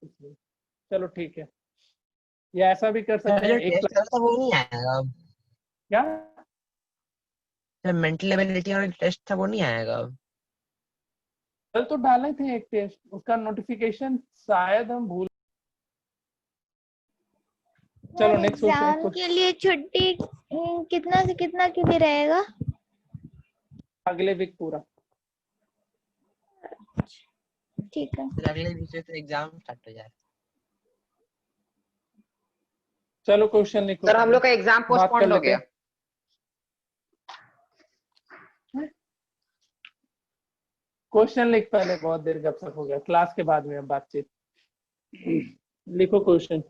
इसलिए चलो ठीक है, या ऐसा भी कर सकते जो हैं एक टेस्ट कर रहा था वो नहीं आएगा? क्या। जो मेंटल एबिलिटी और टेस्ट था वो नहीं आएगा? कल तो डाले थे एक टेस्ट, उसका नोटिफिकेशन शायद हम भूल। चलो सर नेक्स्ट क्वेश्चन एग्जाम के लिए छुट्टी कितना से कितना के लिए रहेगा? अगले वीक पूरा। ठीक है। फिर अगले वीक से तो एग्जाम स्टार्ट हो जाए। चलो क्वेश्चन लिखो सर हम पहले, लोग का एग्जाम बात कर पोस्टपोन्ड हो लेते गया। हैं। क्वेश्चन लिख पहले, बहुत देर गपशप हो गया, क्लास के बाद में अब बातचीत। लिखो question.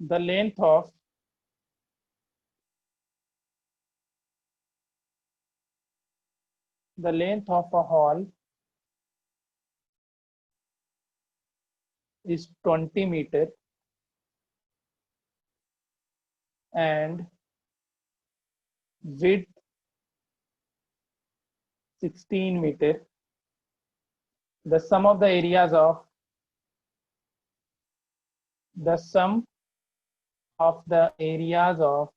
The length of a hall is 20 meter and width 16 meter. The sum of the areas of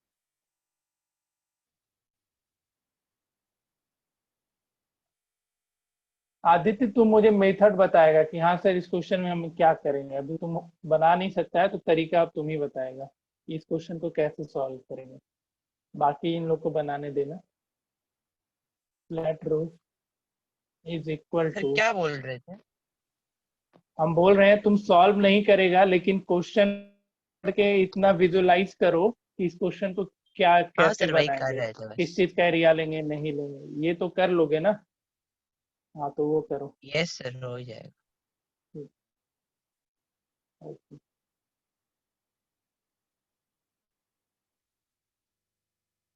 Aditya, तुम मुझे मेथड बताएगा कि हाँ सर इस क्वेश्चन में हम क्या करेंगे। अभी तुम बना नहीं सकता है तो तरीका अब तुम ही बताएगा कि इस क्वेश्चन को कैसे सॉल्व करेंगे, बाकी इन लोग को बनाने देना। Flat roof is equal sir to, क्या बोल रहे थे? हम बोल रहे हैं तुम सॉल्व नहीं करेगा, लेकिन क्वेश्चन के इतना विजुलाइज करो कि इस क्वेश्चन को क्या हाँ कैसे सर वही कर बनाएंगे, रहे थे किस बस। चीज का एरिया लेंगे नहीं लेंगे, ये तो कर लोगे ना। हाँ तो वो करो। यस सर हो जाएगा। Okay.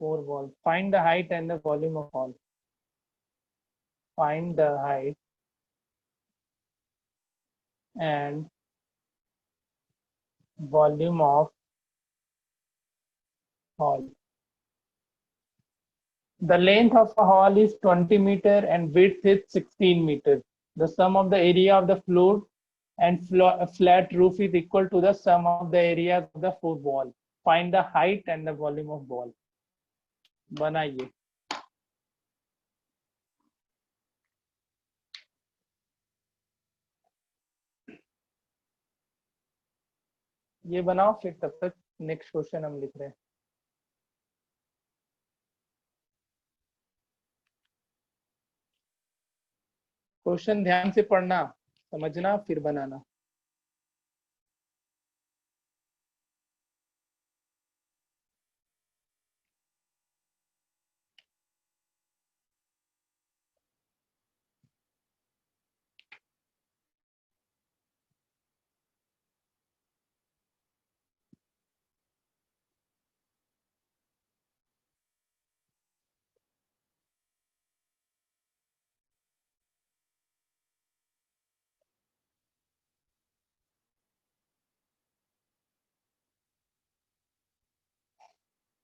4 wall. Find the height and the volume of hall. Find the height and volume of hall. The length of a hall is 20 meter and width is 16 meter. The sum of the area of the floor and flat roof is equal to the sum of the areas of the 4 wall. Find the height and the volume of wall. बनाइए। ये बनाओ फिर तब तक next question हम लिख रहे हैं। क्वेश्चन ध्यान से पढ़ना, समझना, फिर बनाना।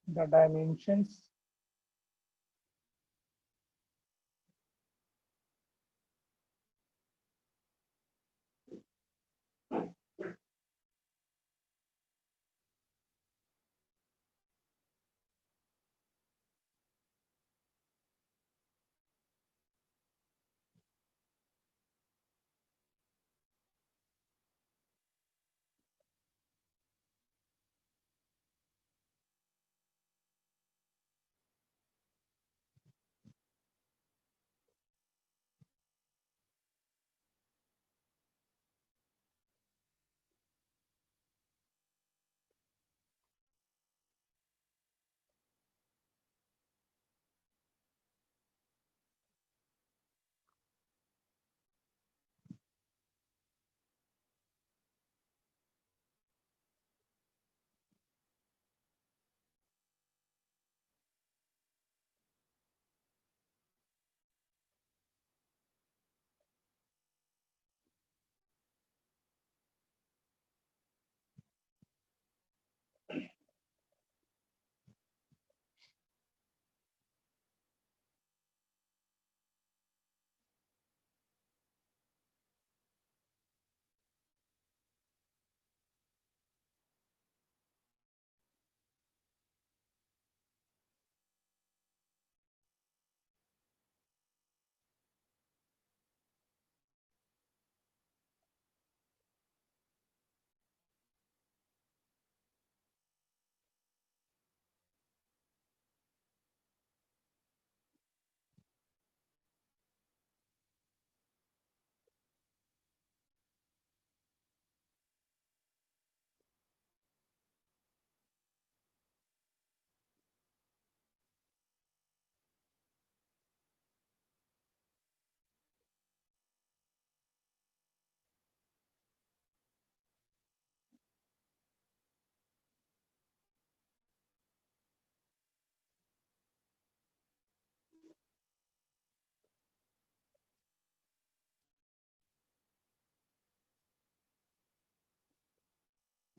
The dimensions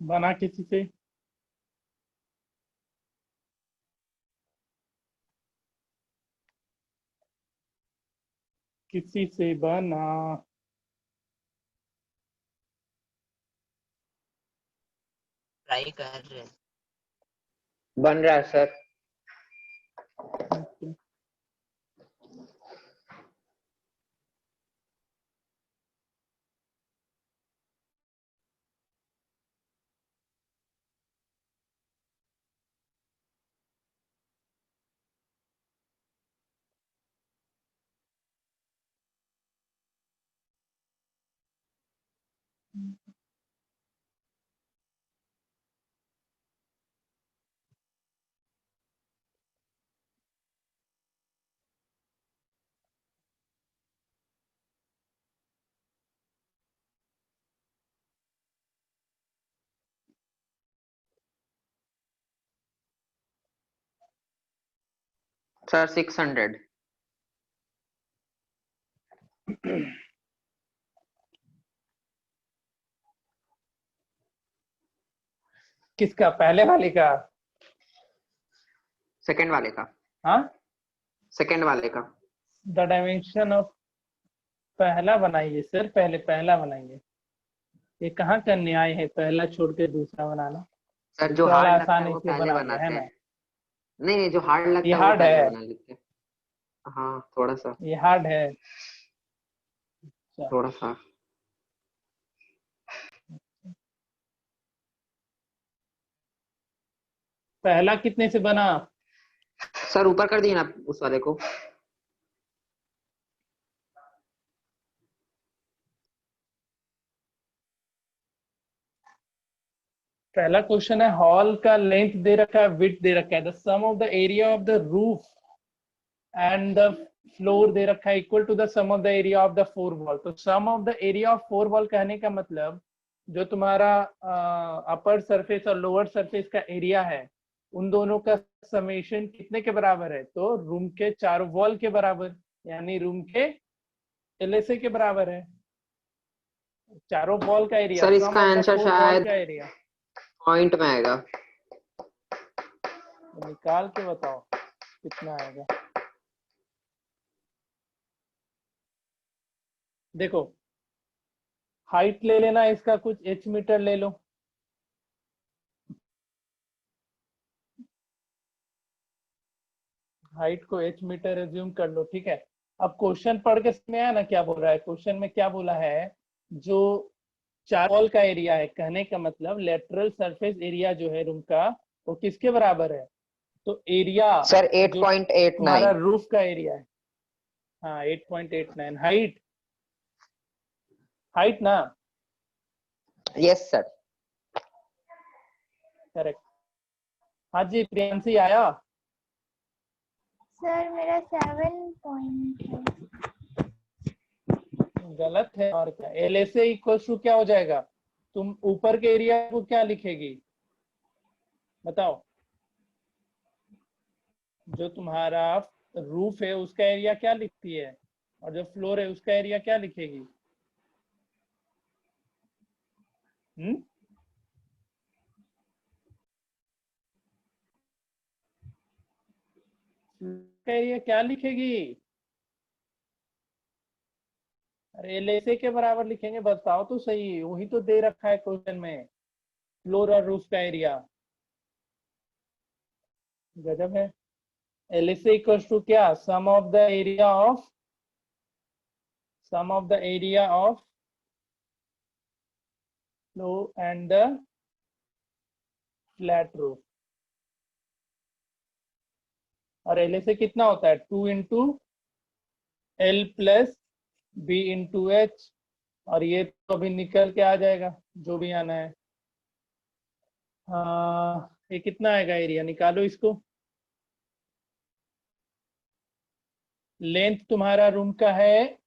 बना किसी से? किसी से बना। ट्राई कर रहे हैं। बन रहा है सर। Okay. सर 600। किसका? पहले वाले का? सेकंड वाले का। हाँ, सेकंड वाले का। द डायमेंशन ऑफ पहला बनाइए सर, पहले पहला बनाइए। ये कहाँ का न्याय है पहला छोड़ के दूसरा बनाना? सर जो दूसरा वाला हार्ड लगता है आसानी वो से पहले बना लिया है बनाते ना। हैं। नहीं नहीं, जो हार्ड लगता ये है वो हार्ड पहले है, बना लेते हैं। हाँ थोड़ा सा। ये हार्ड है। थोड़ा सा। पहला कितने से बना? सर ऊपर कर दिए ना उस वाले को। पहला क्वेश्चन है, हॉल का लेंथ दे रखा है, विड्थ दे रखा है, the sum of the area of the roof and the floor दे रखा है equal to the sum of the area of the four wall. तो sum of the area of four wall कहने का मतलब जो तुम्हारा अपर सरफेस और लोअर सरफेस का एरिया है उन दोनों का समेशन कितने के बराबर है? तो रूम के चारों वॉल के बराबर, यानी रूम के एलएसए के बराबर है। चारों वॉल का एरिया, सर सम इसका of the answer four wall शायद का एरिया। पॉइंट में आएगा। तो निकाल के बताओ कितना आएगा। देखो, हाइट ले लेना इसका, कुछ h मीटर ले लो। हाइट को h मीटर एज्यूम कर लो, ठीक है। अब क्वेश्चन पढ़ के समझ में आया ना क्या बोल रहा है? क्वेश्चन में क्या बोला है? जो चार वॉल का एरिया है, कहने का मतलब लेटरल सरफेस एरिया जो है रूम का वो किसके बराबर है? तो एरिया सर जो तुम्हारा 8.89। रूफ का एरिया है, हाँ 8.89। हाइट, हाइट ना? Yes sir. करेक्ट। हाँ जी, प्रियांशी आया? सर मेरा 7 पॉइंट है। गलत है। और क्या? एलएसए इक्वल टू क्या हो जाएगा? तुम ऊपर के एरिया को क्या लिखेगी बताओ? जो तुम्हारा रूफ है उसका एरिया क्या लिखती है, और जो फ्लोर है उसका एरिया क्या लिखेगी? का एरिया क्या लिखेगी? अरे एलएसए के बराबर लिखेंगे, बताओ तो सही, वही तो दे रखा है क्वेश्चन में, फ्लोर और रूफ का एरिया। गजब है। एलएसए इक्वल टू क्या? Sum of the area of, sum of the area of floor and the flat roof। और एल से कितना होता है? 2 into L plus B into H. और ये तो अभी निकल के आ जाएगा जो भी आना है। ये कितना आएगा एरिया? निकालो इसको। लेंथ तुम्हारा रूम का है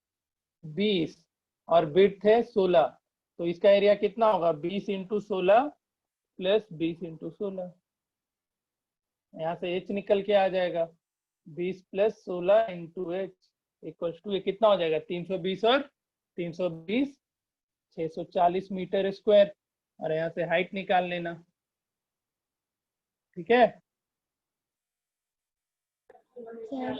20 और विड्थ है 16, तो इसका एरिया कितना होगा? 20 इंटू 16 प्लस 20 इंटू 16। यहाँ से h निकल के आ जाएगा, 20 plus 16 into H equal to, ये कितना हो जाएगा? 320 और 320 640 मीटर स्क्वायर। और यहाँ से हाइट निकाल लेना। ठीक है। सर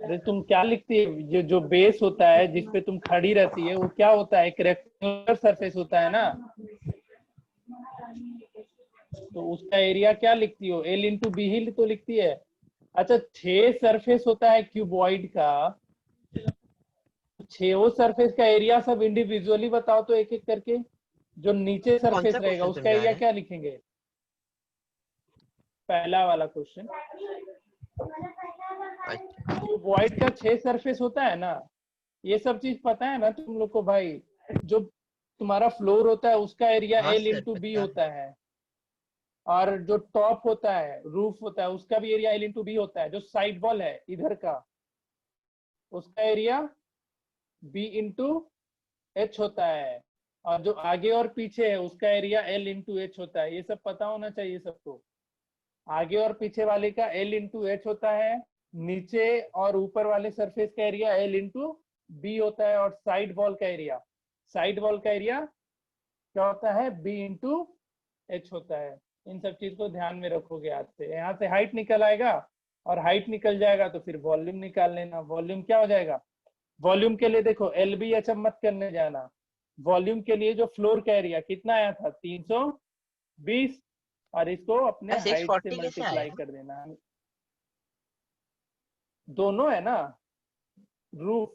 अरे तुम क्या लिखती है, जो जो बेस होता है जिसपे तुम खड़ी रहती है वो क्या होता है, एक रेक्टेंगुलर सरफेस होता है ना, तो उसका एरिया क्या लिखती हो, एल इंटू बी ही तो लिखती है। अच्छा 6 सरफेस होता है क्यूबॉइड का, 6 सरफेस का एरिया सब इंडिविजुअली बताओ तो एक एक करके। जो नीचे कौन सरफेस सा रहेगा क्वेश्चन उसका समझा एरिया रहे हैं? क्या लिखेंगे, पहला वाला क्वेश्चन। अच्छा क्यूबॉइड का 6 सरफेस होता है ना, ये सब चीज पता है ना तुम लोग को भाई। जो तुम्हारा फ्लोर होता है उसका एरिया हाँ एल सर इंटू बी पता है। होता है, और जो टॉप होता है रूफ होता है उसका भी एरिया एल इंटू बी होता है। जो साइड वॉल है इधर का उसका एरिया बी इंटू एच होता है, और जो आगे और पीछे है उसका एरिया एल इंटू एच होता है। ये सब पता होना चाहिए सबको। आगे और पीछे वाले का एल इंटू एच होता है, नीचे और ऊपर वाले सरफेस का एरिया एल इंटू बी होता है, और साइड वॉल का एरिया क्या होता है, बी इंटू एच होता है। इन सब चीज को ध्यान में रखोगे आज से। यहाँ से हाइट निकल आएगा, और हाइट निकल जाएगा तो फिर वॉल्यूम निकाल लेना। वॉल्यूम क्या हो जाएगा, वॉल्यूम के लिए देखो एल बी एच मत करने जाना। वॉल्यूम के लिए जो फ्लोर का एरिया कितना आया था 320, और इसको अपने सिक्स हाइट से फोर्टी कैसे मल्टीप्लाई आया? कर देना। दोनों है ना, रूफ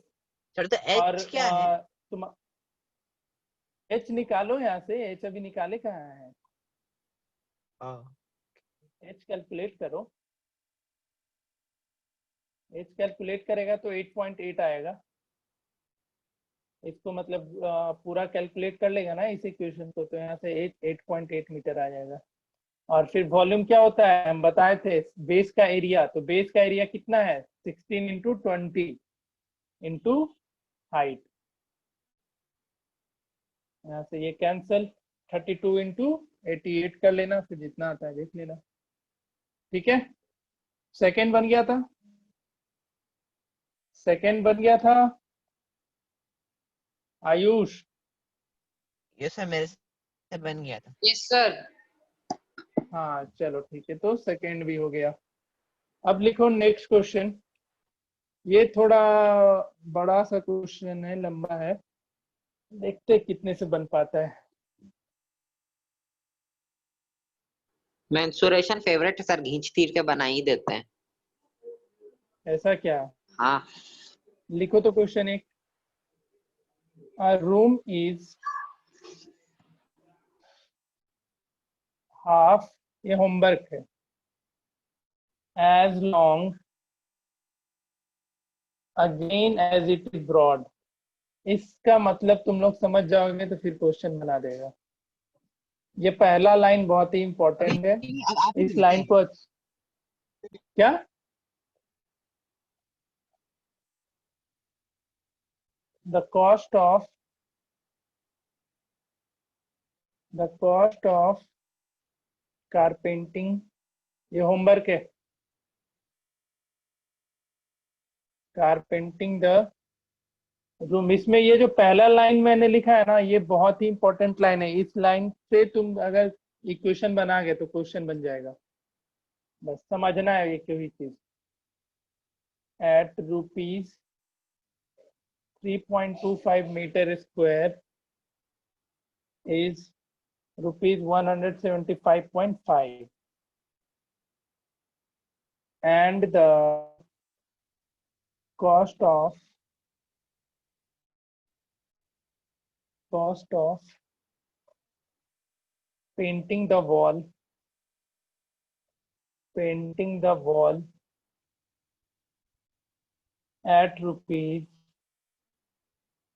सर तो और एच क्या है? तुम एच निकालो यहाँ से। एच अभी निकाले कहाँ है, हाँ एच कैलकुलेट करो। एच कैलकुलेट करेगा तो 8.8 आएगा। इसको मतलब पूरा कैलकुलेट कर लेगा ना इस इक्वेशन को, तो यहाँ से 8.8 मीटर आ जाएगा। और फिर वॉल्यूम क्या होता है, हम बताए थे बेस का एरिया। तो बेस का एरिया कितना है, 16 इंटू 20 इंटू हाइट। यहाँ से ये कैंसल, 32 इंटू 88 कर लेना, फिर जितना आता है देख लेना। ठीक है, सेकेंड बन गया था, सेकेंड बन गया था आयुष। ये सर मेरे से बन गया था। Yes sir. हाँ चलो ठीक है, तो सेकेंड भी हो गया। अब लिखो नेक्स्ट क्वेश्चन। ये थोड़ा बड़ा सा क्वेश्चन है, लंबा है, देखते कितने से बन पाता है। मेंसुरेशन फेवरेट सर, घींच तीर के बना ही देते हैं। ऐसा क्या, हाँ। लिखो तो क्वेश्चन एक। A room is half, ये होमवर्क है, as long again as it is broad। इसका मतलब तुम लोग समझ जाओगे तो फिर क्वेश्चन बना देगा। ये पहला लाइन बहुत ही अभी इंपॉर्टेंट है, अब आप ही इस बोलते लाइन हैं। को क्या, the cost of carpenting, ये होमवर्क है। कारपेंटिंग द रूम, इसमें ये जो पहला लाइन मैंने लिखा है ना, ये बहुत ही इंपॉर्टेंट लाइन है। इस लाइन से तुम अगर इक्वेशन बना गए तो क्वेश्चन बन जाएगा। बस समझना है एक ही चीज। At rupees 3.25 metre square is rupees 175.5, and the cost of painting the wall at rupees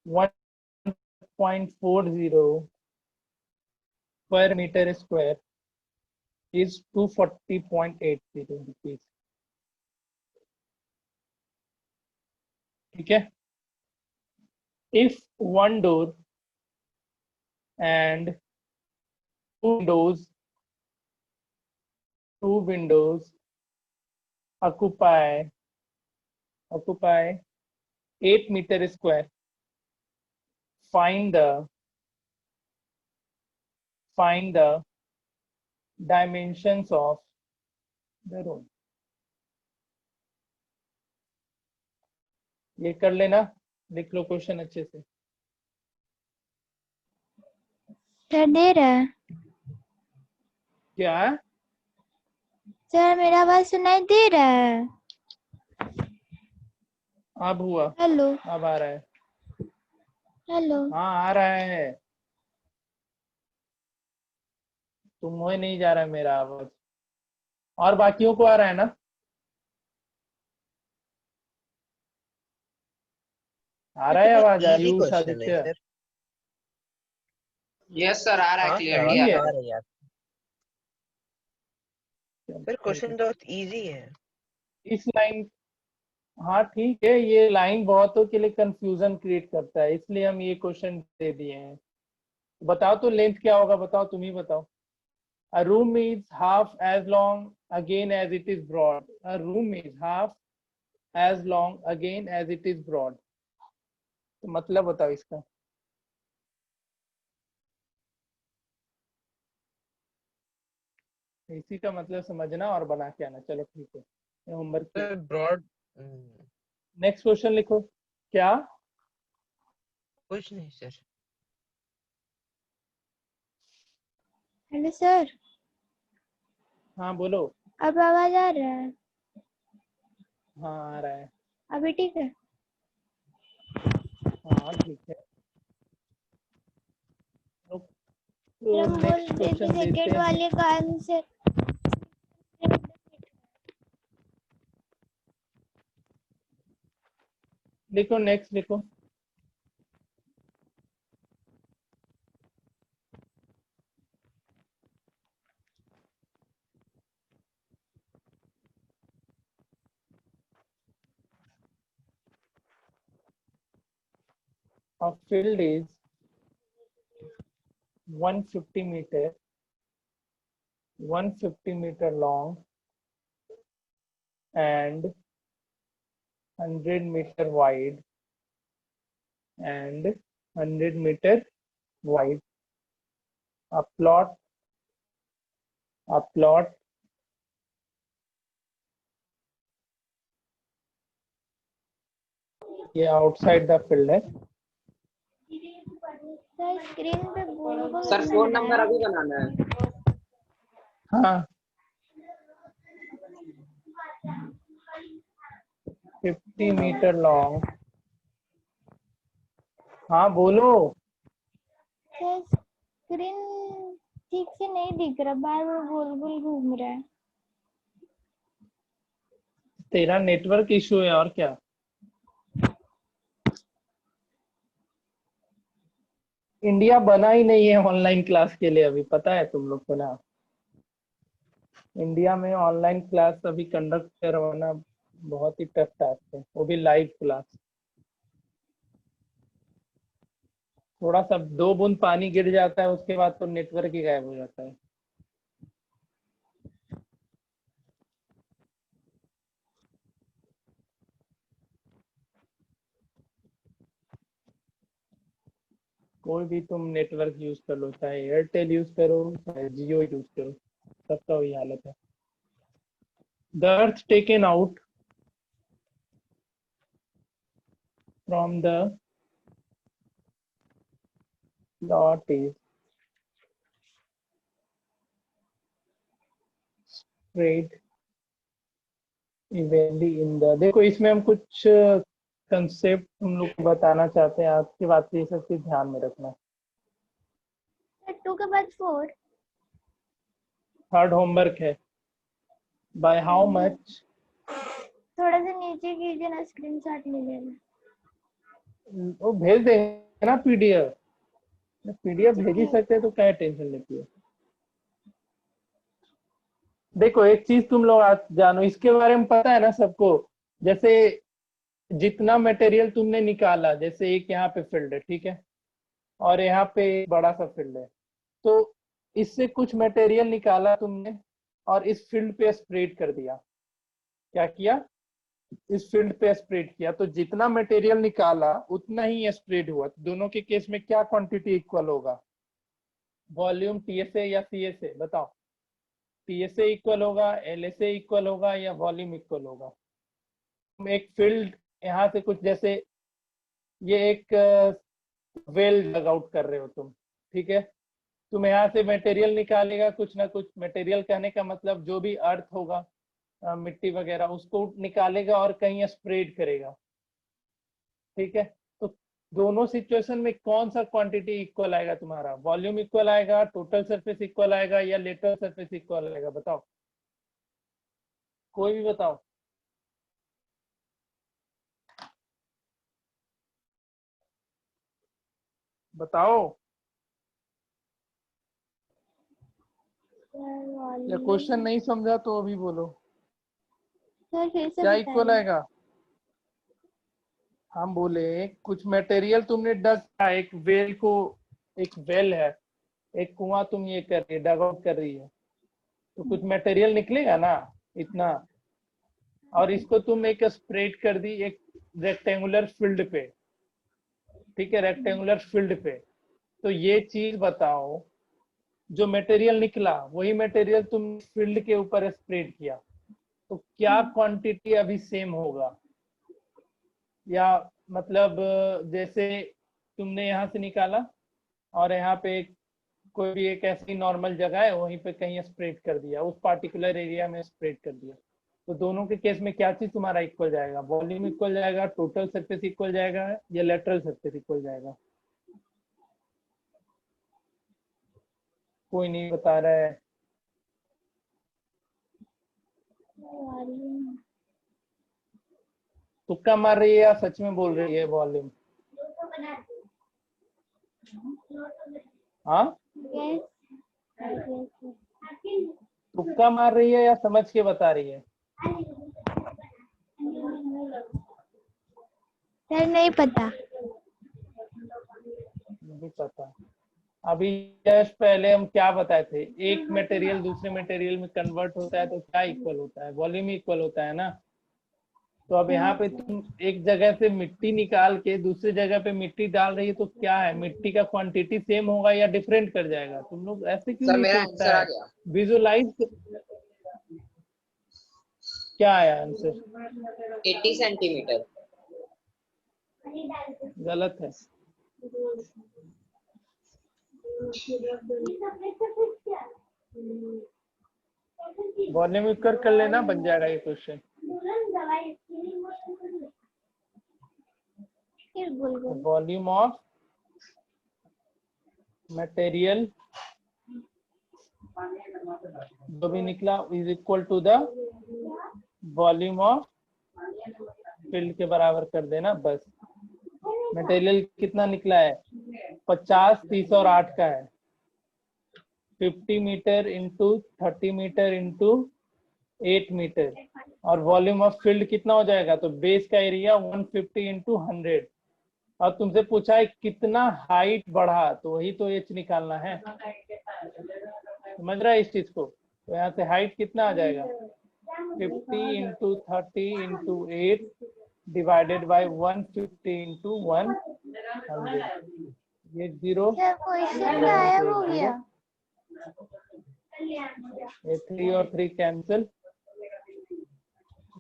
1.40 per meter square is 240.80 rupees। ठीक है। If one door and two windows occupy 8 meter square, find the find the dimensions of the room. ये कर लेना, लिख लो question अच्छे से। Sir दे रहा है। क्या? सर मेरा आवाज सुनाई दे रहा है? अब हुआ, हेलो अब आ रहा है। हेलो। हाँ आ रहा है, तुम्हें नहीं जा रहा है मेरा आवाज, और बाकियों को आ रहा है ना? आ रहा है आवाज? इजी आयुष, क्वेश्चन है आदित्य? सर। यस सर, आ रहा है हाँ क्लियरली आवाज आ तो रहा आ है। रही है सर, क्वेश्चन तो इजी है। इस लाइन, हाँ ठीक है, ये लाइन बहुतों के लिए कंफ्यूजन क्रिएट करता है, इसलिए हम ये क्वेश्चन दे दिए हैं। बताओ तो लेंथ क्या होगा, बताओ, तुम ही बताओ। A room is half as long again as it is broad. A room is half as long again as it is broad. तो मतलब बताओ इसका। इसी का मतलब समझना और बना के आना। चलो ठीक है, ये homework. Sir broad next question लिखो। क्या? कुछ नहीं सर। हेलो सर, हाँ बोलो। अब आवाज आ रहा है? हाँ आ रहा है। अभी ठीक है? हाँ ठीक है। तो हम बोल नेक्स्ट रहे थे क्वेश्चन देते सेकंड हैं। वाले का आंसर। लिखो, नेक्स्ट लिखो। A field is 150 meter long and 100 meter wide and 100 meter wide. A plot ये आउटसाइड द फील्ड है। सर स्क्रीन पे गोल गोल सर घूम फोन रहा नंबर है। अभी बनाना है। हाँ 50 मीटर लॉन्ग। हाँ बोलो। सर स्क्रीन ठीक से नहीं दिख रहा, बार बार गोल गोल घूम रहा है। तेरा नेटवर्क इशू है और क्या। इंडिया बना ही नहीं है ऑनलाइन क्लास के लिए अभी, पता है तुम लोग को ना। इंडिया में ऑनलाइन क्लास अभी कंडक्ट करवाना बहुत ही टफ टास्क है, वो भी लाइव क्लास। थोड़ा सा 2 बूंद पानी गिर जाता है उसके बाद तो नेटवर्क ही गायब हो जाता है। कोई भी तुम नेटवर्क यूज कर लो, चाहे एयरटेल यूज करो चाहे जियो यूज करो, सबका वही हालत है। The earth taken out from the plot is spread evenly in the। देखो इसमें हम कुछ कंसेप्ट तुम लोग को बताना चाहते हैं, आपकी बात ये सब चीज ध्यान में रखना। सर 2 के बाद 4। थर्ड होमवर्क है। By how much. थोड़ा सा नीचे कीजिए ना, स्क्रीनशॉट ले लेना। वो भेज देंगे ना पीडीएफ। पीडीएफ अच्छा भेज ही ठीक। सकते हैं तो क्या टेंशन लेती है। देखो एक चीज तुम लोग आज जानो, इसके बारे में पता है ना सबको। जैसे जितना मटेरियल तुमने निकाला, जैसे एक यहाँ पे फील्ड है ठीक है, और यहाँ पे एक बड़ा सा फील्ड है, तो इससे कुछ मटेरियल निकाला तुमने और इस फील्ड पे स्प्रेड कर दिया। क्या किया? इस फील्ड पे स्प्रेड किया, तो जितना मटेरियल निकाला उतना ही स्प्रेड हुआ। तो दोनों के केस में क्या क्वांटिटी इक्वल होगा? वॉल्यूम टीएसए या सीएसए बताओ। टीएसए इक्वल होगा, एलएसए इक्वल होगा या वॉल्यूम इक्वल होगा। तुम एक फील्ड यहाँ से कुछ जैसे ये एक वेल डग आउट कर रहे हो तुम, ठीक है। तुम यहाँ से मटेरियल निकालेगा, कुछ ना कुछ मटेरियल, कहने का मतलब जो भी अर्थ होगा, मिट्टी वगैरह, उसको निकालेगा और कहीं स्प्रेड करेगा, ठीक है। तो दोनों सिचुएशन में कौन सा क्वांटिटी इक्वल आएगा तुम्हारा? वॉल्यूम इक्वल आएगा, टोटल सरफेस इक्वल आएगा या लेटरल सरफेस इक्वल आएगा? बताओ, कोई भी बताओ। बताओ, या क्वेश्चन नहीं समझा तो अभी बोलो। सर फिर से क्या इक्वल बताइए। आएगा? हम बोले कुछ मटेरियल तुमने डग किया, एक वेल को, एक वेल है, एक कुआं तुम ये कर रही है, डग आउट कर रही है, तो कुछ मटेरियल निकलेगा ना इतना, और इसको तुम एक स्प्रेड कर दी एक रेक्टेंगुलर फील्ड पे, ठीक है, रेक्टेंगुलर फील्ड पे। तो ये चीज बताओ, जो मटेरियल निकला वही मटेरियल तुम फील्ड के ऊपर स्प्रेड किया, तो क्या क्वांटिटी अभी सेम होगा? या मतलब जैसे तुमने यहाँ से निकाला और यहाँ पे कोई भी एक ऐसी नॉर्मल जगह है, वहीं पे कहीं स्प्रेड कर दिया, उस पार्टिकुलर एरिया में स्प्रेड कर दिया, तो दोनों के केस में क्या चीज तुम्हारा इक्वल जाएगा? वॉल्यूम इक्वल जाएगा, टोटल सरफेस इक्वल जाएगा या लेटरल सरफेस इक्वल जाएगा? कोई नहीं बता रहा है। तुक्का मार रही है या सच में बोल रही है वॉल्यूम? हाँ, तुक्का मार रही है या समझ के बता रही है? सर नहीं पता। नहीं पता। अभी जस्ट पहले हम क्या बताए थे, एक मटेरियल दूसरे मटेरियल में कन्वर्ट होता है तो क्या इक्वल होता है? वॉल्यूम इक्वल होता है ना। तो अब यहाँ पे तुम एक जगह से मिट्टी निकाल के दूसरी जगह पे मिट्टी डाल रही है, तो क्या है, मिट्टी का क्वांटिटी सेम होगा या डिफरेंट कर जाएगा? तुम लोग ऐसे क्यों सर नहीं मेरा सोचता आंसर आ है? गया। विजुलाइज। क्या आया आंसर? 80 सेंटीमीटर। गलत है। वॉल्यूम इक्वल कर लेना, बन जाएगा ये क्वेश्चन। फिर बोल बोल। वॉल्यूम ऑफ मटेरियल जो भी निकला is equal to the volume of field के बराबर कर देना बस। मटेरियल कितना निकला है? 50, 30 और 8 का है। 50 metre into 30 metre into 8 metre, और वॉल्यूम ऑफ फील्ड कितना हो जाएगा? तो बेस का एरिया 150 इंटू 100, और तुमसे पूछा है कितना हाइट बढ़ा, तो वही तो एच निकालना है। समझ रहा है इस चीज को? तो यहाँ से हाइट कितना आ जाएगा? 50 into 30 into 8 divided by 150 into 100। ये 0, सर क्वेश्चन गायब हो गया। ये 3 और 3 कैंसिल।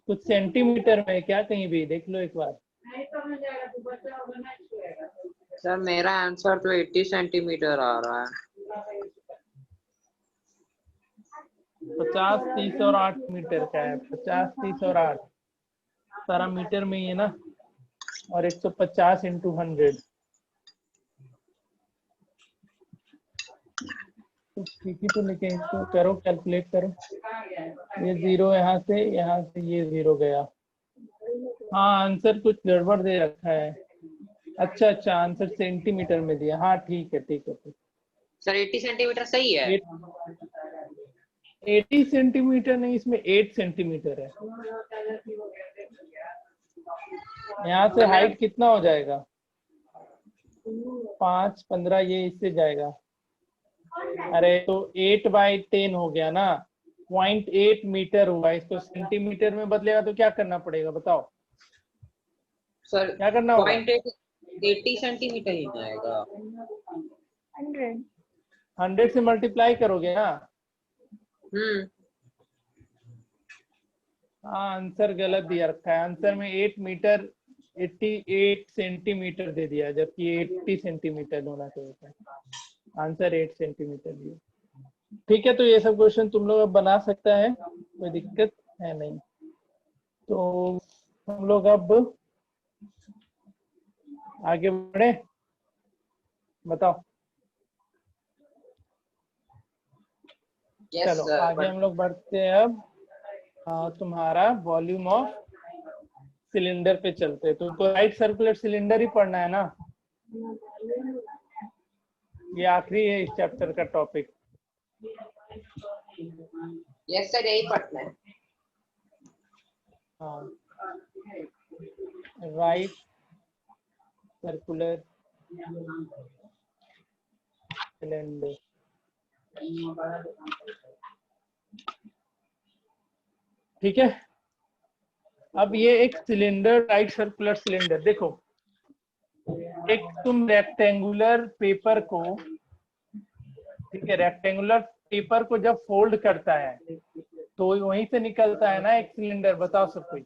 कुछ सेंटीमीटर में क्या, कहीं भी देख लो एक बार। सर मेरा आंसर तो 80 सेंटीमीटर आ रहा है। 50, 30 और 8 मीटर का है। 50, 30 और 8 सारा मीटर में ही है ना, और 150 इंटू 100। तो ठीक ही तो लिखे, इसको करो, कैलकुलेट करो। ये 0 यहाँ से ये 0 गया। हाँ, आंसर कुछ गड़बड़ दे रखा है। अच्छा, आंसर सेंटीमीटर में दिया। हाँ ठीक है। सर 80 सेंटीमीटर सही है। 80 सेंटीमीटर नहीं, इसमें 8 सेंटीमीटर है। यहाँ से हाइट कितना हो जाएगा? 5, 15, ये इससे जाएगा। अरे तो 8 बाई 10 हो गया ना, 0.8 मीटर हुआ। इसको सेंटीमीटर में बदलेगा तो क्या करना पड़ेगा बताओ? सर क्या करना होगा? 0.80 सेंटीमीटर ही आएगा। 100। 100 से मल्टीप्लाई करोगे ना? हाँ, आंसर गलत दिया रखा है। आंसर में 8 मीटर 88 सेंटीमीटर दे दिया, जबकि 80 सेंटीमीटर होना चाहिए था। आंसर 8 सेंटीमीटर दिया। ठीक है, तो ये सब क्वेश्चन तुम लोग अब बना सकता है, कोई दिक्कत है नहीं। तो हम लोग अब आगे बढ़े, बताओ। Yes, चलो sir, आगे but हम लोग बढ़ते हैं अब। तुम्हारा वॉल्यूम ऑफ सिलेंडर पे चलते हैं। तुमको राइट सर्कुलर सिलेंडर ही पढ़ना है ना? ये आखिरी है इस चैप्टर का टॉपिक। yes sir, यही पढ़ना है। हाँ, राइट सर्कुलर सिलेंडर। ठीक है, अब ये एक सिलेंडर, राइट सर्कुलर सिलेंडर, देखो एक तुम रेक्टेंगुलर पेपर को, ठीक है, रेक्टेंगुलर पेपर को जब फोल्ड करता है तो वहीं से निकलता है ना एक सिलेंडर। बताओ सब कोई,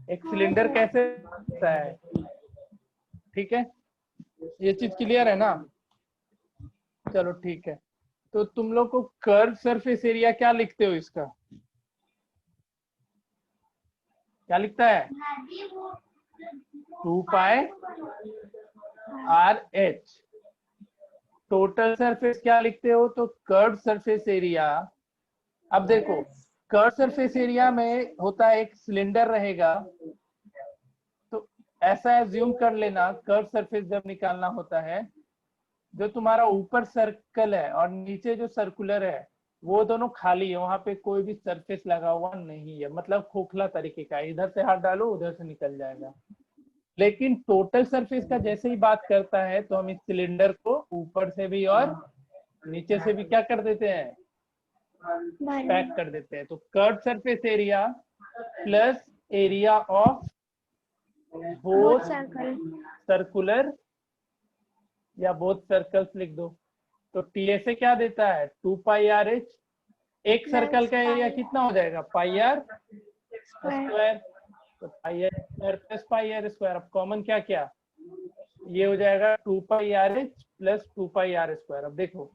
एक सिलेंडर कैसे होता है? ठीक है, ये चीज क्लियर है ना? चलो ठीक है, तो तुम लोग को कर्व सरफेस एरिया क्या लिखते हो इसका? क्या लिखता है? 2 pi r H. Total surface क्या लिखते हो? तो कर्व सरफेस एरिया। अब देखो, कर्व सरफेस एरिया में होता है एक सिलेंडर रहेगा, तो ऐसा एज्यूम कर लेना कर्व सरफेस जब निकालना होता है, जो तुम्हारा ऊपर सर्कल है और नीचे जो सर्कुलर है वो दोनों खाली है, वहां पे कोई भी सरफेस लगा हुआ नहीं है, मतलब खोखला तरीके का, इधर से हाथ डालो उधर से निकल जाएगा। लेकिन टोटल सरफेस का जैसे ही बात करता है तो हम इस सिलेंडर को ऊपर से भी और नीचे से भी क्या कर देते हैं? पैक कर देते हैं। तो curve surface area plus area of both circular या बोथ सर्कल्स लिख दो। तो टीएसए क्या देता है? 2 पाई आर एच। एक सर्कल का एरिया कितना हो जाएगा? Pi r square. तो pi r square plus pi r square. अब कॉमन क्या क्या, ये हो जाएगा 2 pi r h plus 2 pi r square. अब देखो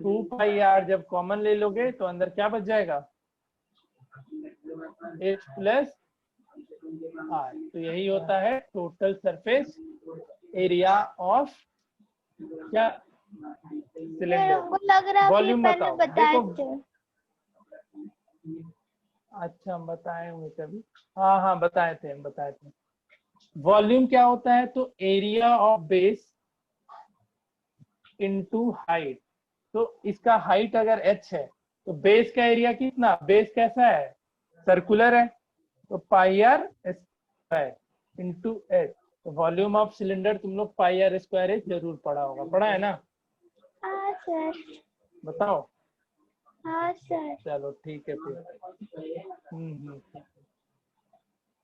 2 पाई आर जब कॉमन ले लोगे तो अंदर क्या बच जाएगा? H plus R. तो यही होता है टोटल सरफेस एरिया ऑफ क्या? सिलेंडर। हमको लग रहा है आप ये वॉल्यूम पहले बताओ। बताए देखो, थे। अच्छा हम बताए होंगे कभी। हाँ हाँ बताए थे, हम बताए थे। वॉल्यूम क्या होता है? तो area of base into height. तो इसका हाइट अगर h है तो बेस का एरिया कितना? बेस कैसा है? सर्कुलर है, तो pi r square into H. तो वॉल्यूम ऑफ सिलेंडर तुम लोग पाई आर स्क्वायर एच जरूर पढ़ा होगा, पढ़ा है ना? हाँ सर। बताओ। हाँ सर। चलो ठीक है फिर।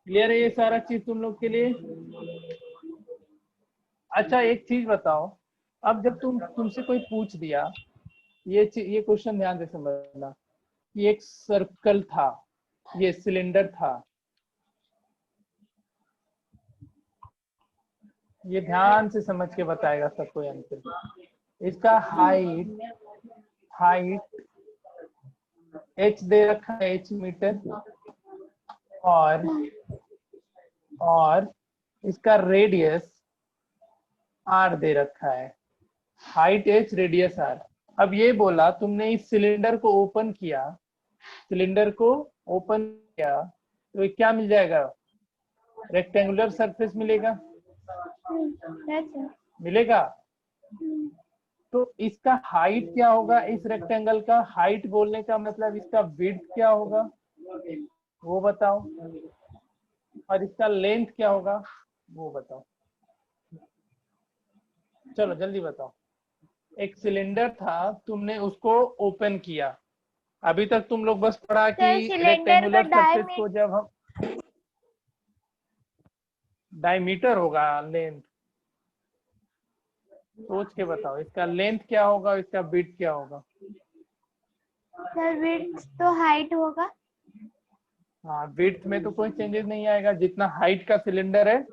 क्लियर है ये सारा चीज तुम लोग के लिए? अच्छा एक चीज बताओ, अब जब तुमसे कोई पूछ दिया, ये क्वेश्चन ध्यान से समझना, कि एक सर्कल था, ये सिलेंडर था, ये ध्यान से समझ के बताएगा सबको आंसर। इसका हाइट h दे रखा है, h मीटर, और इसका रेडियस r दे रखा है। Height h, radius r। अब ये बोला तुमने इस सिलेंडर को ओपन किया, तो ये क्या मिल जाएगा? रेक्टेंगुलर सरफेस मिलेगा, मिलेगा। तो इसका हाइट क्या होगा? इस रेक्टेंगल का हाइट बोलने का मतलब इसका विड्थ क्या होगा वो बताओ, और इसका लेंथ क्या होगा वो बताओ। चलो जल्दी बताओ। एक सिलेंडर था, तुमने उसको ओपन किया, अभी तक तुम लोग बस पढ़ा कि सिलेंडर रेक्टेंगुलर का सरफेस को जब हम डायमीटर होगा, लेंथ सोच के बताओ, इसका लेंथ क्या होगा, इसका विड्थ क्या होगा? सर विड्थ तो हाइट होगा। हाँ, विड्थ में तो कोई चेंजेस नहीं आएगा, जितना हाइट का सिलेंडर है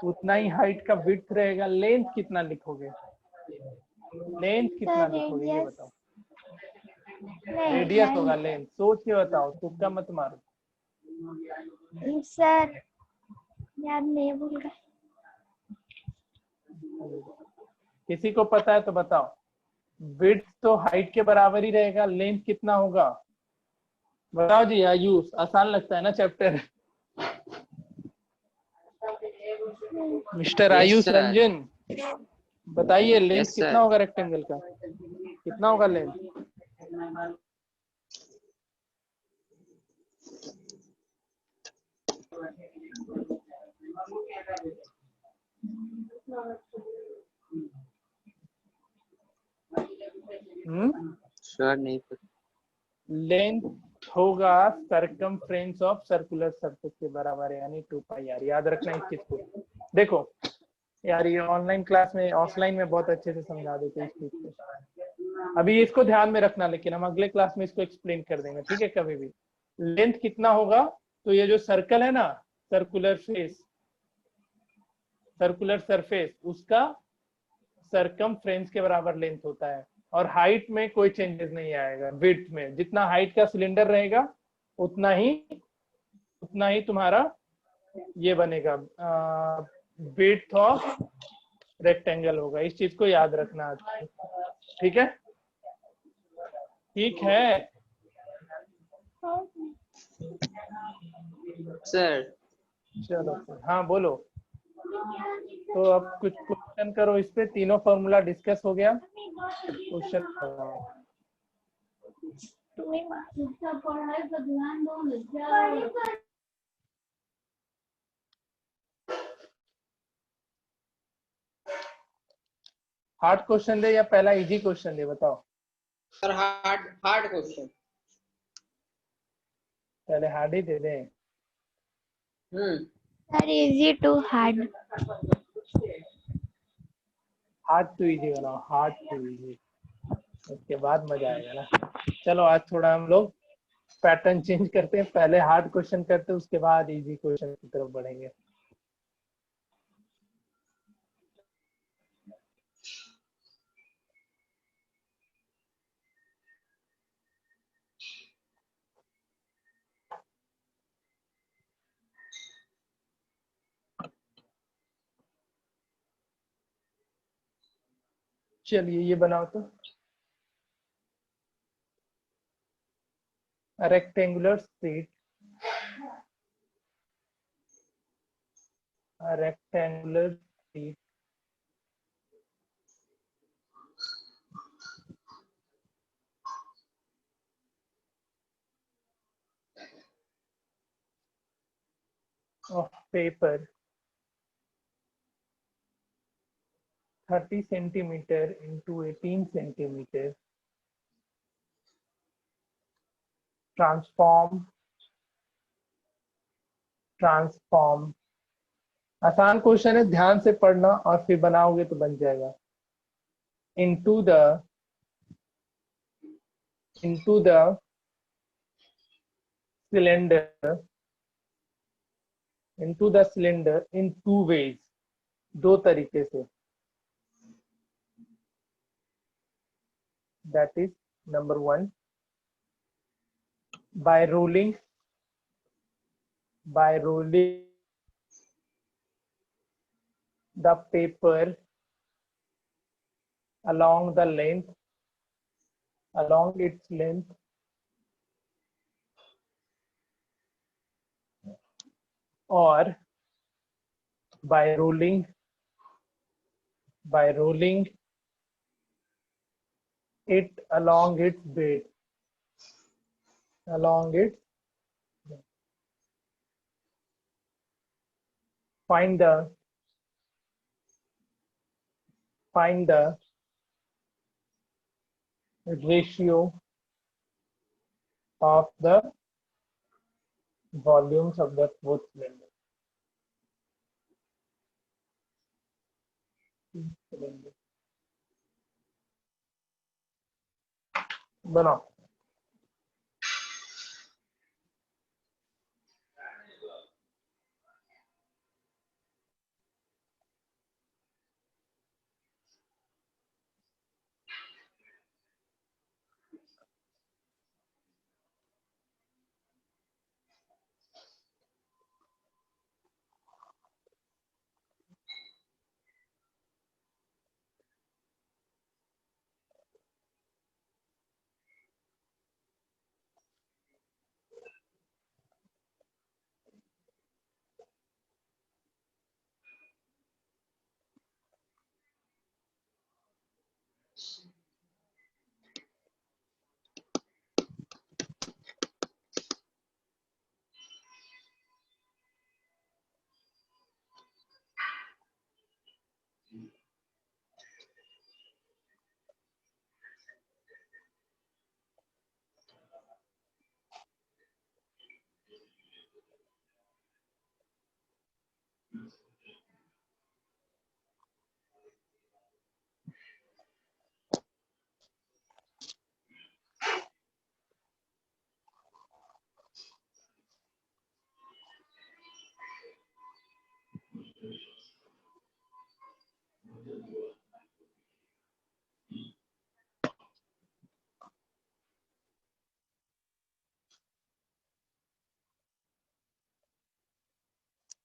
उतना ही हाइट का विड्थ रहेगा। लेंथ कितना लिखोगे? लेंथ कितना सर लिखोगे ये रेडियस बताओ। नहीं रेडियस होगा लेंथ। सोच के बताओ, तुक्का मत मारो। सर याद नहीं, भूल गए। किसी को पता है तो बताओ। विड्थ तो हाइट के बराबर ही रहेगा, लेंथ कितना होगा? बताओ जी आयुष, आसान लगता है ना chapter? Mister yes Ayush sir. Ranjan, बताइए लेंथ यस कितना सर। होगा रेक्टेंगल का? कितना होगा लेंथ? सर नहीं पता। लेंथ होगा सरकमफ्रेंस ऑफ सर्कुलर सरफेस के बराबर है, यानी 2 पाई आर। याद रखना इस चीज को। देखो यार, ये ऑनलाइन क्लास में, ऑफलाइन में बहुत अच्छे से समझा देते हैं इस चीज को। अभी इसको ध्यान में रखना, लेकिन हम अगले क्लास में इसको एक्सप्लेन कर देंगे, ठीक है? कभी भी लेंथ कितना होगा, तो ये जो सर्कल है ना, सर्कुलर फेस, सर्कुलर सरफेस, उसका सरकमफ्रेंस के बराबर लेंथ होता है। और हाइट में कोई चेंजेस नहीं आएगा। विड्थ में जितना हाइट का सिलेंडर रहेगा उतना ही तुम्हारा ये बनेगा, विड्थ ऑफ रेक्टेंगल होगा। इस चीज को याद रखना, ठीक है? ठीक है। सर चलो हाँ बोलो। तो अब कुछ क्वेश्चन करो इस पे। तीनों फॉर्मूला डिस्कस हो गया, क्वेश्चन कराओ। हार्ड क्वेश्चन दे या पहला इजी क्वेश्चन दे, बताओ। Sir hard hard question. पहले हार्ड ही दे दें। Sir easy to hard. Hard to easy बनाओ, हार्ड टू इजी, उसके बाद मजा आएगा ना। चलो आज थोड़ा हम लोग पैटर्न चेंज करते हैं, पहले हार्ड क्वेश्चन करते हैं, उसके बाद इजी क्वेश्चन की तरफ बढ़ेंगे। चलिए ये बनाओ तो। Rectangular sheet, rectangular sheet of paper 30 centimeter into 18 centimeter transform आसान क्वेश्चन है, ध्यान से पढ़ना और फिर बनाओगे तो बन जाएगा। into the cylinder in two ways, दो तरीके से। that is number 1, by rolling the paper along its length or by rolling it along its base, find the ratio of the volumes of the both cylinder. बनाओ।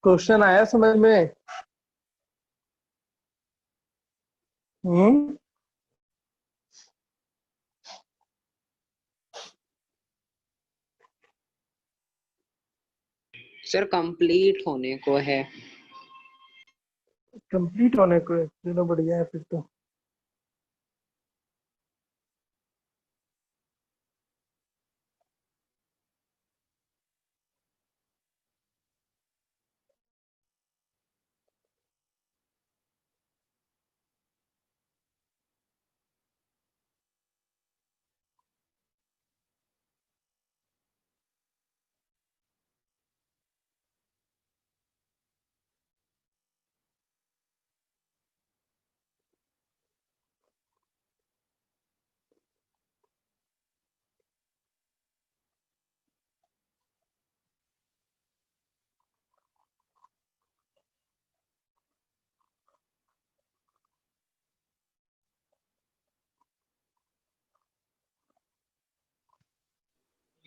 Question आया समझ में? हम्म। Sir complete होने को है। कंप्लीट होने को है, चलो बढ़िया है फिर तो।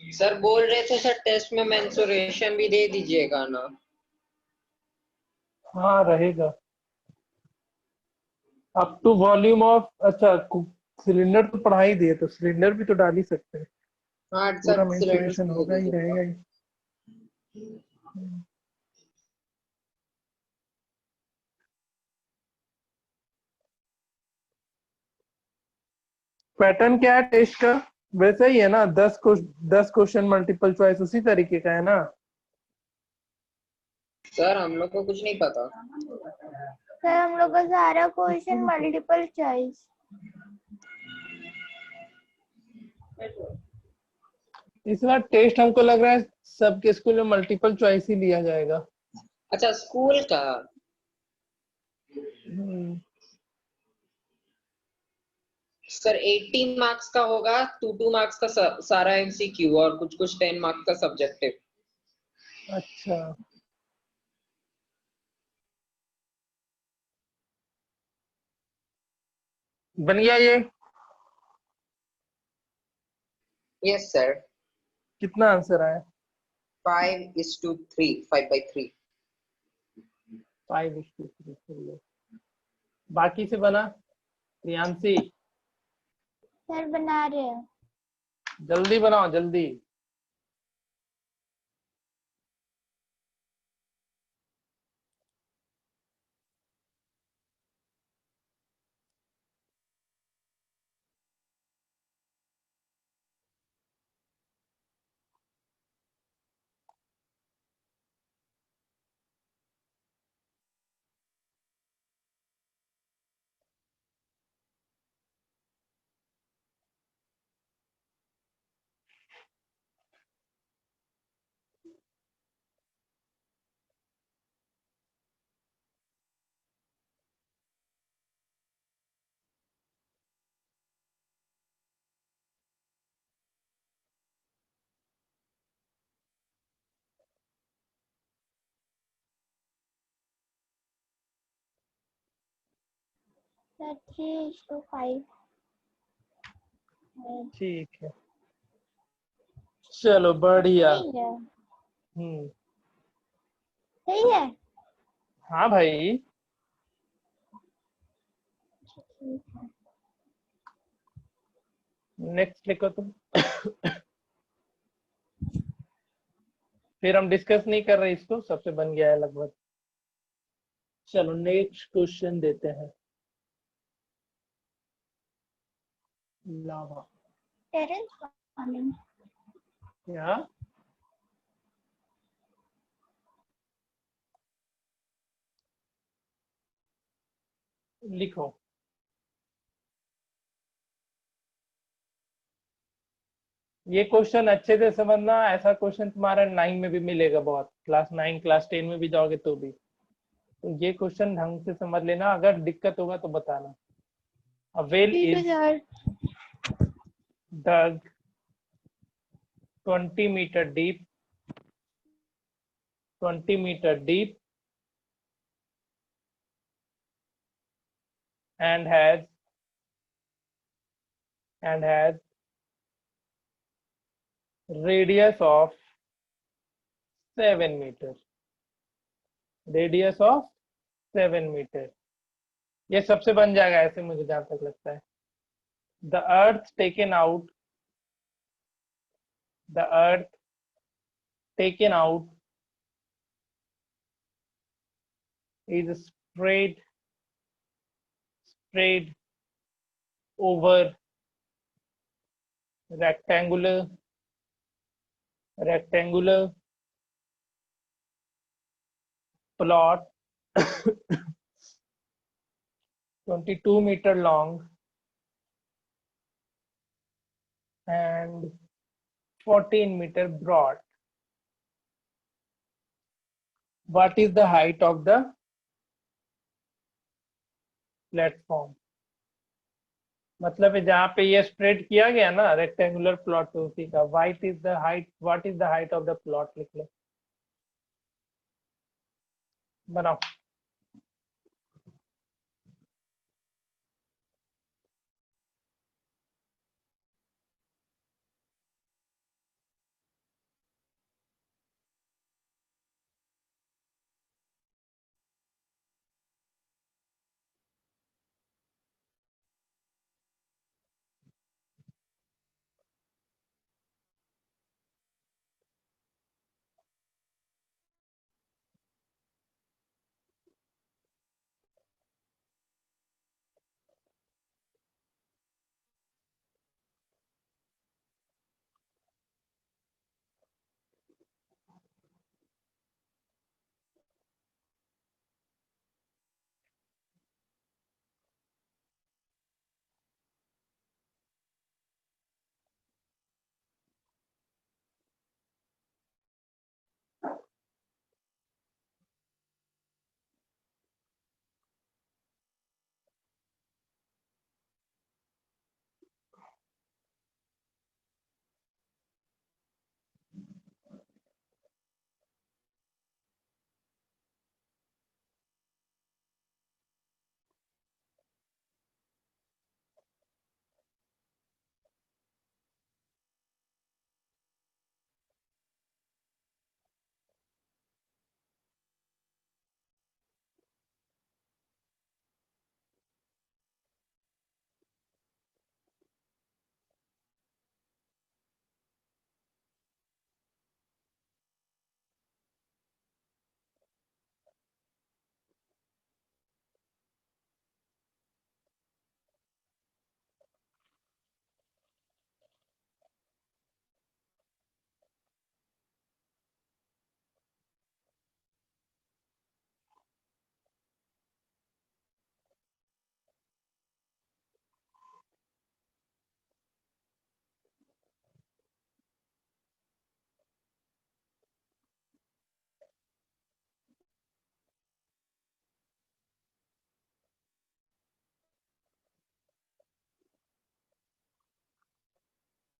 सर बोल रहे थे सर टेस्ट में मेंसुरेशन भी दे दीजिएगा ना। हाँ रहेगा। अप टू वॉल्यूम ऑफ, अच्छा सिलेंडर तो पढ़ा ही दिए, तो सिलेंडर भी तो डाल ही सकते हैं। हाँ पूरा सर सिलेंडर मेंसुरेशन दे होगा ही, दीजिएगा। रहेगा ही। पैटर्न क्या है टेस्ट का? वैसे ही है ना, 10 क्वेश्चन मल्टीपल चॉइस, उसी तरीके का है ना? सर हम लोग को कुछ नहीं पता। सर हम लोग का सारा क्वेश्चन मल्टीपल चॉइस। इस बार टेस्ट हमको लग रहा है सबके स्कूल में मल्टीपल चॉइस ही लिया जाएगा। अच्छा स्कूल का। हम्म, सर 80 मार्क्स का होगा, 2 मार्क्स का सारा एमसीक्यू और कुछ कुछ 10 मार्क्स का सब्जेक्टिव। अच्छा। बन गया ये? Yes sir. कितना आंसर आया? 5:3, 5/3। 5:3। बाकी से बना? प्रियांशी सर बना रहे हैं। जल्दी बनाओ जल्दी। सर 3:5 है। ठीक है, चलो बढ़िया। सही है। हम्म। सही है। हाँ भाई, ठीक है। नेक्स्ट लिखो तुम। फिर हम डिस्कस नहीं कर रहे इसको, सबसे बन गया है लगभग। चलो नेक्स्ट क्वेश्चन देते हैं। लावा टेरेंस फार्मिंग। क्या? लिखो। ये क्वेश्चन अच्छे से समझना, ऐसा क्वेश्चन तुम्हारा 9 में भी मिलेगा, बहुत क्लास 9 क्लास 10 में भी जाओगे तो भी। तो ये क्वेश्चन ढंग से समझ लेना, अगर दिक्कत होगा तो बताना। A well ठीक है is sir. dug 20 meter deep, 20 meter deep, and has radius of 7 meters. Radius of 7 meters. ये सबसे बन जाएगा ऐसे, मुझे जहां तक लगता है। The earth taken out, the earth taken out is spread over rectangular plot 22 meter long and 14 meter broad. What is the height of the platform? मतलब है जहाँ पे ये स्प्रेड किया गया ना रेक्टेंगुलर प्लॉट, तो उसी का what is the height of the plot लिख लो, बनाओ।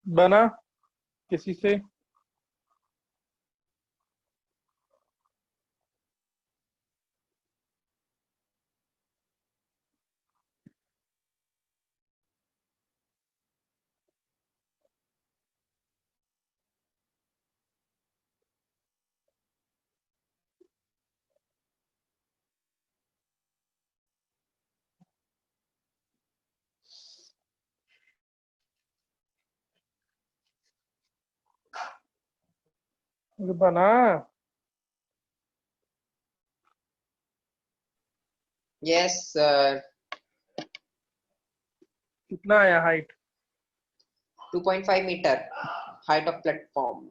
बना किसी से? बना। Yes sir. कितना आया height? 2.5 metre height of platform.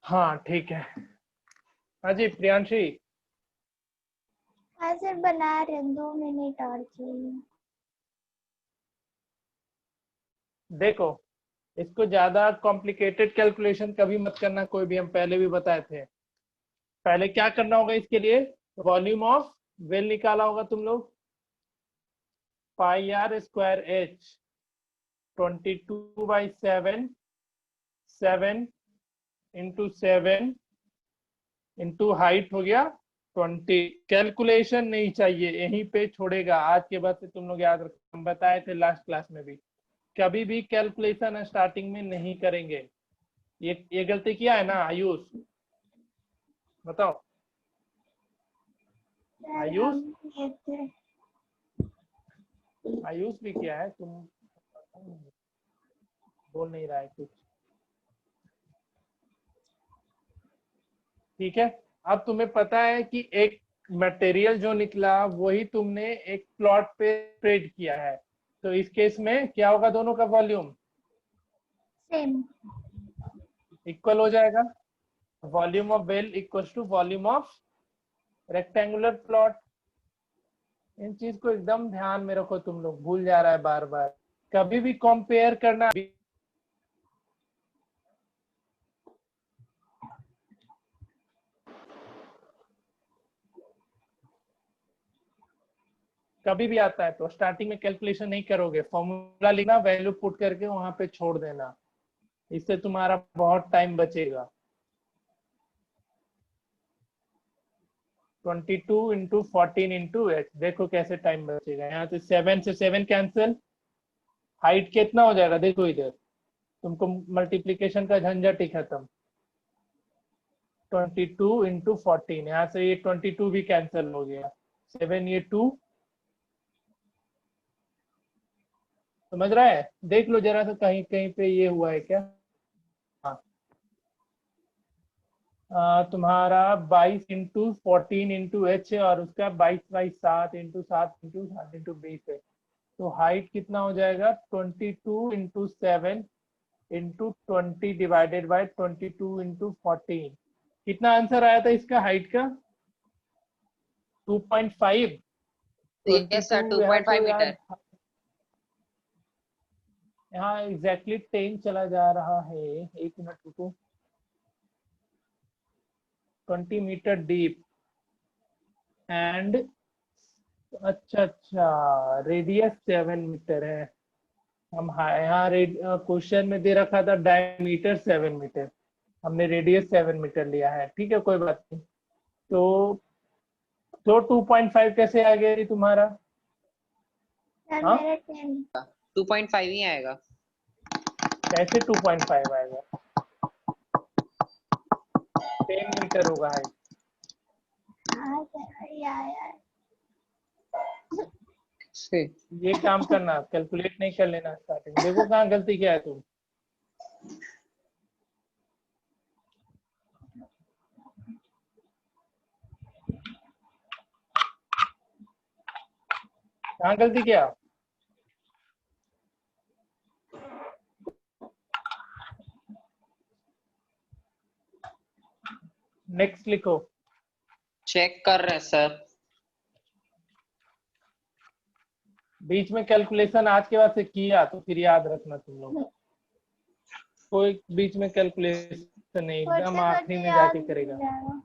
हाँ ठीक है। हाँ जी प्रियांशी। हाँ सर बना रहे हैं, 2 मिनट और चाहिए। देखो, इसको ज्यादा कॉम्प्लिकेटेड कैलकुलेशन कभी मत करना, कोई भी, हम पहले भी बताए थे। पहले क्या करना होगा इसके लिए? वॉल्यूम ऑफ वेल निकाला होगा तुम लोग, pi r square h, 22/7, 7 into 7 into height हो गया 20। कैलकुलेशन नहीं चाहिए, यहीं पे छोड़ेगा। आज के बाद से तुम लोग याद रखो, हम बताए थे लास्ट क्लास में भी, कभी भी कैलकुलेशन स्टार्टिंग में नहीं करेंगे। ये गलती किया है ना आयुष? बताओ सर आयुष। हम ये थे। आयुष भी किया है, तुम बोल नहीं रहा है कुछ। ठीक है, अब तुम्हें पता है कि एक मटेरियल जो निकला वही तुमने एक प्लॉट पे स्प्रेड किया है, तो इस केस में क्या होगा? दोनों का वॉल्यूम सेम। इक्वल हो जाएगा। Volume of well equals to volume of rectangular plot. इन चीज को एकदम ध्यान में रखो, तुम लोग भूल जा रहा है बार बार। कभी भी कंपेयर करना, कभी भी आता है तो स्टार्टिंग में कैलकुलेशन नहीं करोगे, फॉर्मूला लिखना, वैल्यू पुट करके वहां पे छोड़ देना, इससे तुम्हारा बहुत टाइम बचेगा। 22 इंटू 14 इंटू एच, देखो कैसे टाइम बचेगा। यहाँ से 7 से 7 कैंसिल, हाइट कितना हो जाएगा? देखो इधर, तुमको मल्टीप्लीकेशन का झंझट ही खत्म। 22 इंटू 14, यहाँ से ये 22 भी कैंसिल हो गया, 7 ये 2। समझ रहा है? देख लो जरा सा, कहीं कहीं पे ये हुआ है क्या? हाँ, तुम्हारा 22 इंटू 14 इंटू एच है, और उसका 22/7 इंटू 7 इंटू 7 इंटू 20 है। तो हाइट कितना हो जाएगा? 22 into 7 into 20 divided by 22 into 14। कितना आंसर आया था इसका हाइट का? 2.5। यस सर 22 यहाँ 2.5 तो यार, मीटर। यहाँ एग्जैक्टली 10 चला जा रहा है। एक मिनट रुको। 20 मीटर डीप एंड, अच्छा अच्छा, रेडियस 7 मीटर है। हम यहाँ क्वेश्चन में दे रखा था डायमीटर 7 मीटर, हमने रेडियस 7 मीटर लिया है। ठीक है, कोई बात नहीं। तो 2.5 कैसे आ गया ये तुम्हारा? सर हाँ, मेरा 10। 2.5 ही आएगा। कैसे 2.5 आएगा? 10 मीटर होगा हाइट। हाँ सर यार। से ये काम करना, कैलकुलेट नहीं कर लेना स्टार्टिंग। देखो कहाँ गलती किया है तुम। कहाँ गलती किया? नेक्स्ट लिखो। चेक कर रहे हैं सर। बीच में कैलकुलेशन आज के बाद से किया तो फिर याद रखना तुम लोग, कोई बीच में कैलकुलेशन नहीं, एकदम क्वेश्चन आखिरी मुझे में याद जाके नहीं करेगा। जाएगा।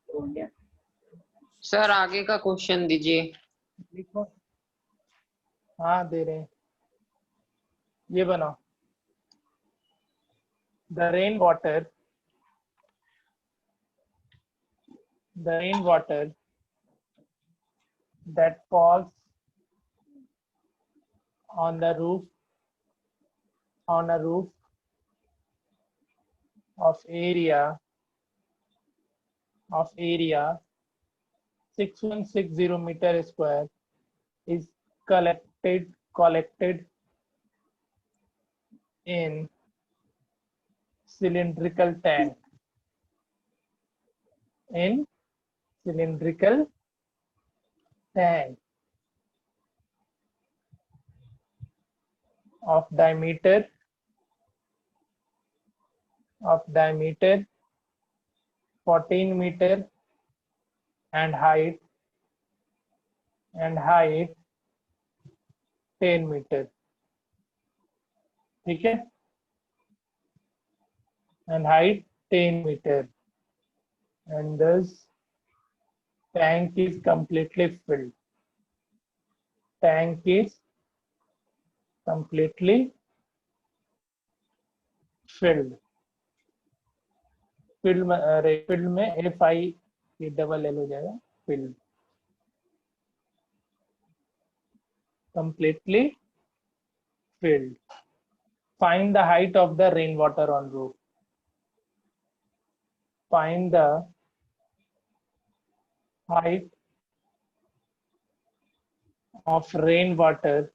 हो गया। सर आगे का क्वेश्चन दीजिए। लिखो। हाँ दे रहे हैं, ये बनाओ। The rain water that falls on the roof on a roof of area 6160 meter square is collected in cylindrical tank of diameter 14 meter and height 10 meter. ठीक है, and height 10 meter, and thus tank is completely filled. Tank is completely filled. Filled में FI double L हो जाएगा, filled. Completely filled. Find the height of the rainwater on roof. Find the height of rainwater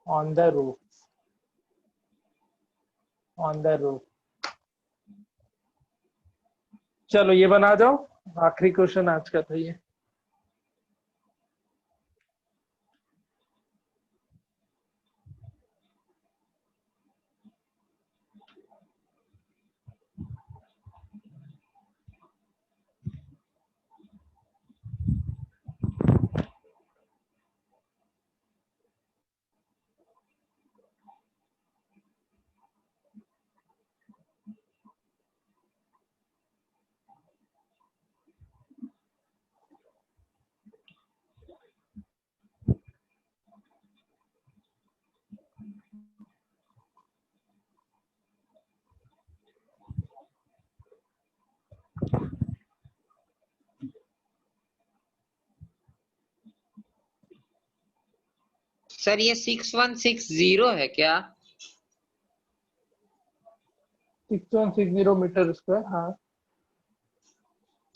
on the roof. चलो ये बना जाओ, आखिरी question आज का था ये. सर ये 6160 है क्या? 6160 मीटर स्क्वायर. हाँ,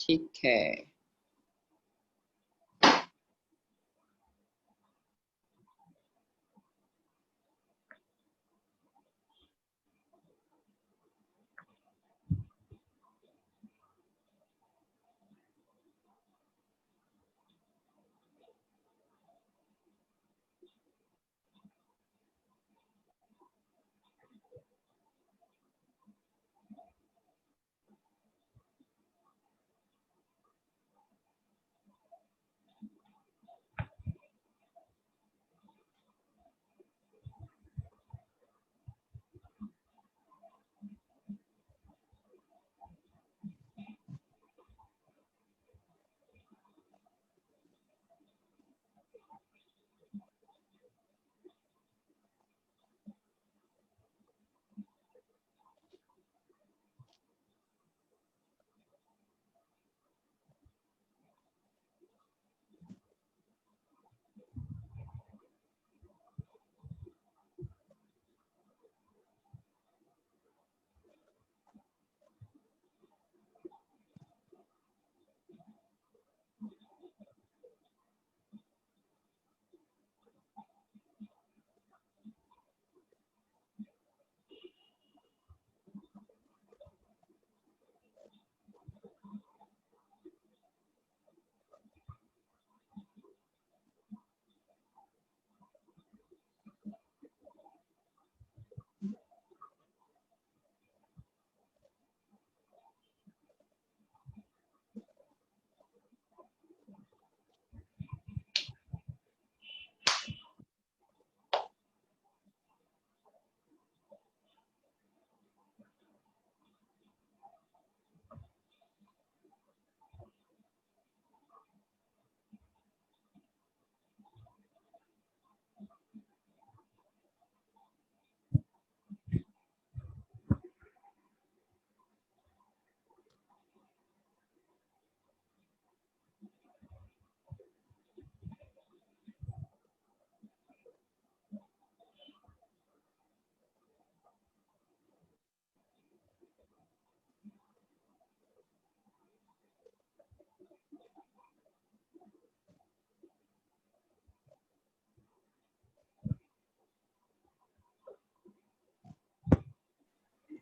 ठीक है.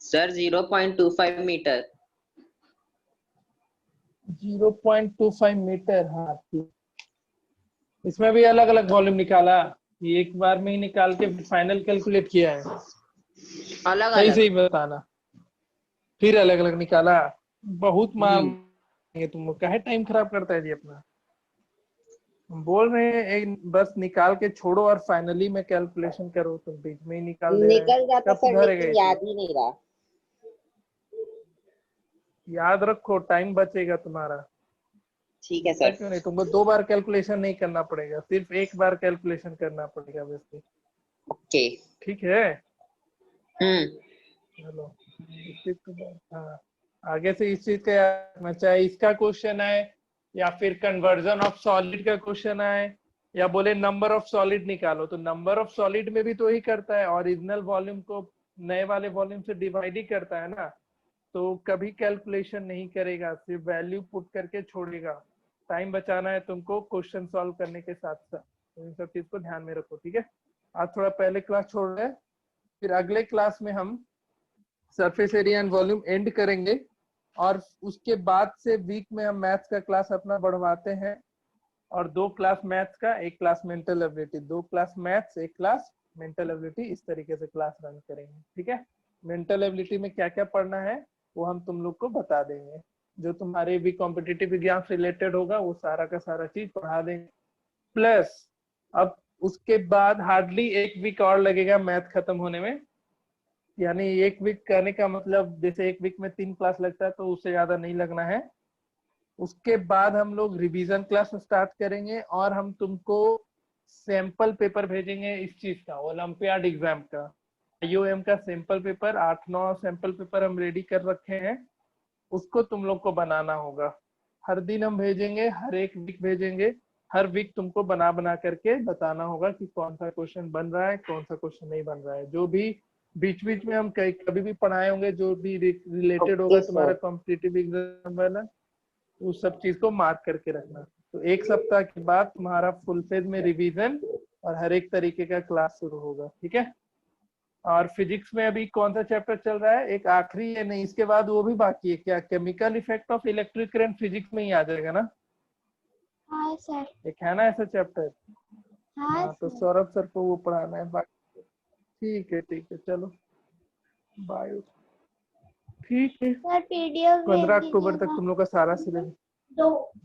Sir 0.25 metre. 0.25 मीटर, हाँ ठीक। इसमें भी अलग अलग वॉल्यूम निकाला, ये एक बार में ही निकाल के फाइनल कैलकुलेट किया है? अलग सही अलग। सही बताना, फिर अलग अलग निकाला। बहुत मार हम्म। ये तुम काहे टाइम खराब करता है जी अपना। हम बोल रहे हैं एक बस निकाल के छोड़ो और फाइनली में कैलकुलेशन करो, तुम बीच में ही निकाल दे रहे हैं। निकल जाता कब सर, सुधरेगा लेकिन ये याद चीज? ही नहीं रहा। याद रखो, टाइम बचेगा तुम्हारा। ठीक है पता सर। क्यों नहीं, तुमको 2 बार कैलकुलेशन नहीं करना पड़ेगा, सिर्फ एक बार कैलकुलेशन करना पड़ेगा वैसे। ओके। ठीक है, हम्म। चलो इस चीज को, हाँ आगे से इस चीज का याद रखना, चाहे इसका क्वेश्चन आए या फिर कन्वर्जन ऑफ सॉलिड का क्वेश्चन आए या बोले नंबर ऑफ सॉलिड निकालो, तो नंबर ऑफ सॉलिड में भी तो ही करता है, ओरिजिनल वॉल्यूम को नए वाले वॉल्यूम से डिवाइड ही करता है ना। तो कभी कैलकुलेशन नहीं करेगा, सिर्फ वैल्यू पुट करके छोड़ेगा। टाइम बचाना है तुमको क्वेश्चन सॉल्व करने के साथ साथ, तो इन सब चीज को ध्यान में रखो। ठीक है, आज थोड़ा पहले क्लास छोड़ रहे हैं, फिर अगले क्लास में हम surface area and volume and करेंगे, और उसके बाद से वीक में हम मैथ्स का क्लास अपना बढ़वाते हैं, और 2 क्लास मैथ्स का, 1 class mental ability, 2 class maths 1 class mental ability, इस तरीके से क्लास रन करेंगे। ठीक है, मेंटल एबिलिटी में क्या क्या पढ़ना है वो हम तुम लोग को बता देंगे, जो तुम्हारे भी कॉम्पिटिटिव एग्जाम से रिलेटेड होगा वो सारा का सारा चीज पढ़ा देंगे। प्लस अब उसके बाद हार्डली 1 वीक और लगेगा मैथ खत्म होने में, यानी 1 वीक करने का मतलब जैसे 1 वीक में 3 क्लास लगता है, तो उससे ज्यादा नहीं लगना है। उसके बाद हम लोग रिवीजन क्लास स्टार्ट करेंगे, और हम तुमको सैंपल पेपर भेजेंगे इस चीज का, ओलंपियाड एग्जाम का, IOM का सैंपल पेपर, 8-9 सैंपल पेपर हम रेडी कर रखे हैं, उसको तुम लोग को बनाना होगा। हर दिन हम भेजेंगे, हर एक वीक भेजेंगे, हर वीक तुमको बना बना करके बताना होगा कि कौन सा क्वेश्चन बन रहा है, कौन सा क्वेश्चन नहीं बन रहा है। जो भी बीच बीच में हम कभी भी पढ़ाए होंगे, जो भी रिलेटेड होगा ओके तुम्हारा सर। कॉम्पिटिटिव एग्जाम वाला, उस सब चीज को मार्क करके रखना। तो 1 सप्ताह के बाद तुम्हारा फुल फेज में रिवीजन और हर एक तरीके का क्लास शुरू होगा। ठीक है, और फिजिक्स में अभी कौन सा चैप्टर चल रहा है? एक आखिरी है, नहीं इसके बाद वो भी बाकी है क्या? Chemical effect of electric current physics में ही आ जाएगा ना? हाँ सर। एक है ना ऐसा चैप्टर? हाँ हाँ, तो सर। सौरभ सर को वो पढ़ाना है बाकी। ठीक है चलो, बाय। ठीक है, सर PDF भेज 15 अक्टूबर तक दीजिएगा। तुम लोग का सारा सिलेबस,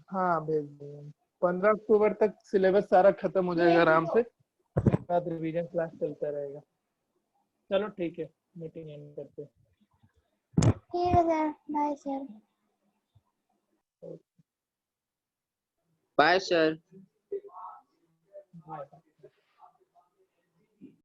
हाँ भेज देंगे। 15 अक्टूबर तक सिलेबस सारा खत्म हो जाएगा आराम से, उसके बाद रिवीजन क्लास चलता रहेगा। चलो ठीक है, मीटिंग एंड करते हैं। ठीक है sir, bye sir. Bye sir. Bye.